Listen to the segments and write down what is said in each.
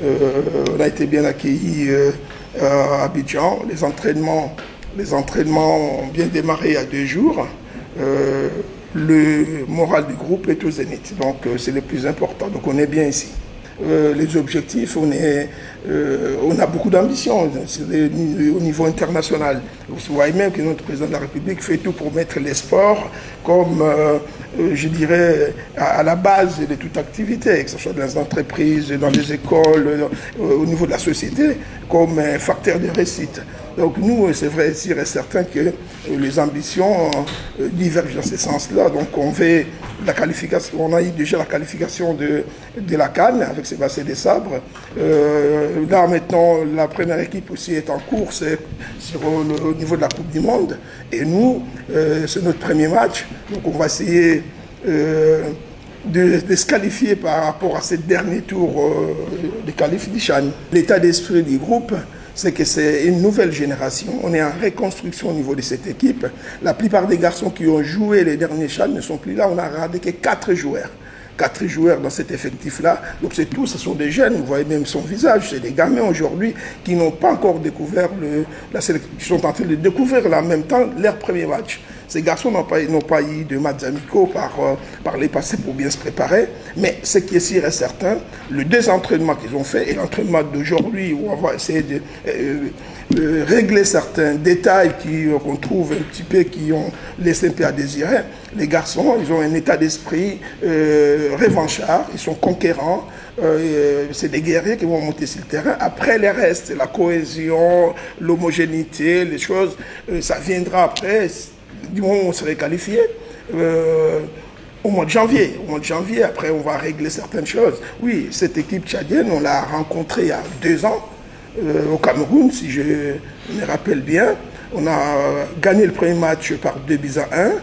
On a été bien accueillis à Abidjan. Les entraînements ont bien démarré il y a 2 jours. Le moral du groupe est au zénith, donc c'est le plus important. Donc on est bien ici. Les objectifs, on a beaucoup d'ambition au niveau international. Vous voyez même que notre président de la République fait tout pour mettre les sports comme, je dirais, à la base de toute activité, que ce soit dans les entreprises, dans les écoles, au niveau de la société, comme un facteur de réussite. Donc nous, c'est vrai, sûr et certain que les ambitions divergent dans ce sens-là. Donc on veut la qualification, on a eu déjà la qualification de la CAN avec Sébastien Desabre. Là maintenant, la première équipe aussi est en course au niveau de la Coupe du Monde. Et nous, c'est notre premier match. Donc on va essayer de se qualifier par rapport à ce dernier tour de qualif du CHAN. L'état d'esprit du groupe, c'est que c'est une nouvelle génération. On est en reconstruction au niveau de cette équipe. La plupart des garçons qui ont joué les derniers CHAN ne sont plus là. On a regardé que 4 joueurs. 4 joueurs dans cet effectif-là. Donc c'est tout, ce sont des jeunes, vous voyez même son visage. C'est des gamins aujourd'hui qui n'ont pas encore découvert la sélection, qui sont en train de découvrir là en même temps leur premier match. Ces garçons n'ont pas eu de matchs amicaux par les passés pour bien se préparer. Mais ce qui est sûr et certain, le 2 entraînements qu'ils ont fait et l'entraînement d'aujourd'hui où on va essayer de régler certains détails qu'on trouve un petit peu qui ont laissé un peu à désirer. Les garçons, ils ont un état d'esprit revanchard, ils sont conquérants. C'est des guerriers qui vont monter sur le terrain. Après, les restes, la cohésion, l'homogénéité, les choses, ça viendra après. Du moment où on serait qualifié, au mois de janvier. Au mois de janvier, après, on va régler certaines choses. Oui, cette équipe tchadienne, on l'a rencontrée il y a 2 ans au Cameroun, si je me rappelle bien. On a gagné le premier match par 2-1.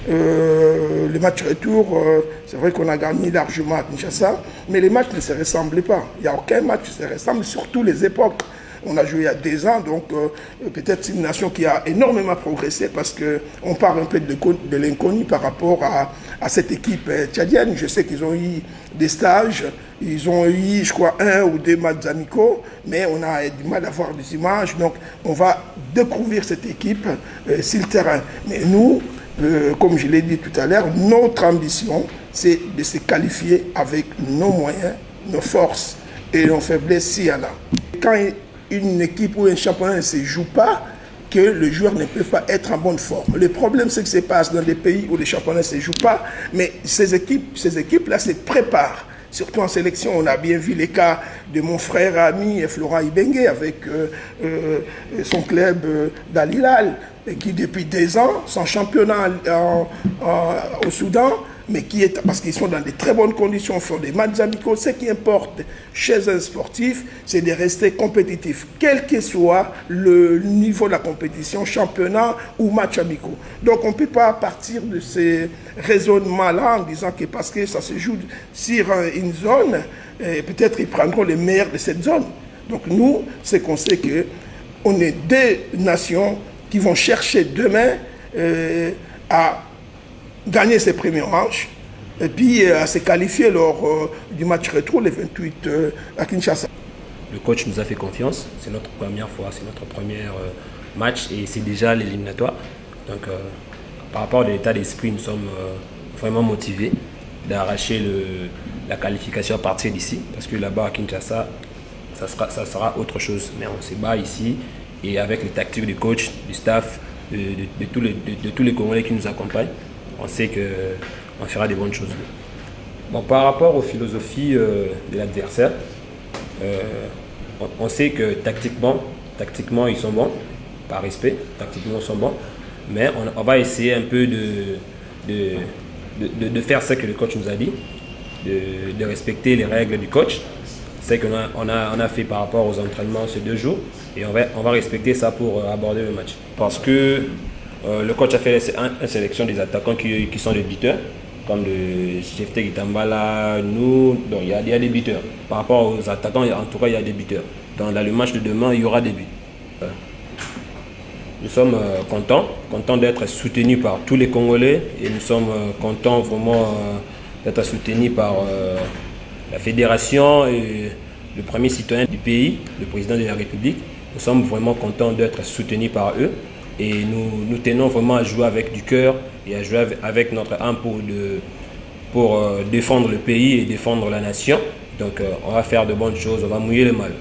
Le match retour, c'est vrai qu'on a gagné largement à Kinshasa, mais les matchs ne se ressemblaient pas. Il n'y a aucun match qui se ressemble, surtout les époques. On a joué il y a 2 ans, donc peut-être c'est une nation qui a énormément progressé parce qu'on part un peu de l'inconnu par rapport à cette équipe tchadienne. Je sais qu'ils ont eu des stages, ils ont eu, je crois, 1 ou 2 matchs amicaux, mais on a du mal à voir des images. Donc on va découvrir cette équipe sur le terrain. Mais nous, comme je l'ai dit tout à l'heure, notre ambition, c'est de se qualifier avec nos moyens, nos forces et nos faiblesses s'il y en a. Quand une équipe ou un championnat ne se joue pas, que le joueur ne peut pas être en bonne forme. Le problème, c'est que ça se passe dans des pays où les championnats ne se jouent pas, mais ces équipes-là se préparent. Surtout en sélection, on a bien vu les cas de mon frère ami Florent Ibenge avec son club d'Al Hilal, qui depuis 2 ans, son championnat au Soudan, mais qui est, parce qu'ils sont dans de très bonnes conditions, font des matchs amicaux. Ce qui importe chez un sportif, c'est de rester compétitif, quel que soit le niveau de la compétition, championnat ou match amicaux. Donc on ne peut pas partir de ces raisonnements-là en disant que parce que ça se joue sur une zone, peut-être ils prendront les meilleurs de cette zone. Donc nous, c'est qu'on sait qu'on est 2 nations qui vont chercher demain à gagner ses premiers matchs et puis à se qualifier lors du match retour le 28 à Kinshasa. Le coach nous a fait confiance, c'est notre première fois, c'est notre premier match et c'est déjà l'éliminatoire. Donc par rapport à l'état d'esprit, nous sommes vraiment motivés d'arracher la qualification à partir d'ici parce que là-bas à Kinshasa, ça sera autre chose. Mais on se bat ici et avec les tactiques du coach, du staff, de tous les Congolais qui nous accompagnent, on sait qu'on fera des bonnes choses. Bon, par rapport aux philosophies de l'adversaire, on sait que tactiquement ils sont bons, par respect, tactiquement ils sont bons, mais on va essayer un peu de faire ce que le coach nous a dit, de respecter les règles du coach. C'est qu'on a fait par rapport aux entraînements ces 2 jours et on va respecter ça pour aborder le match. Parce que le coach a fait une sélection des attaquants qui sont des buteurs, comme le Chefte Gitambala, nous, donc il y a des buteurs. Par rapport aux attaquants, en tout cas, il y a des buteurs. Dans le match de demain, il y aura des buts. Nous sommes contents d'être soutenus par tous les Congolais et nous sommes contents vraiment d'être soutenus par la fédération et le premier citoyen du pays, le président de la République. Nous sommes vraiment contents d'être soutenus par eux et nous tenons vraiment à jouer avec du cœur et à jouer avec notre âme pour défendre le pays et défendre la nation. Donc on va faire de bonnes choses, on va mouiller le maillot.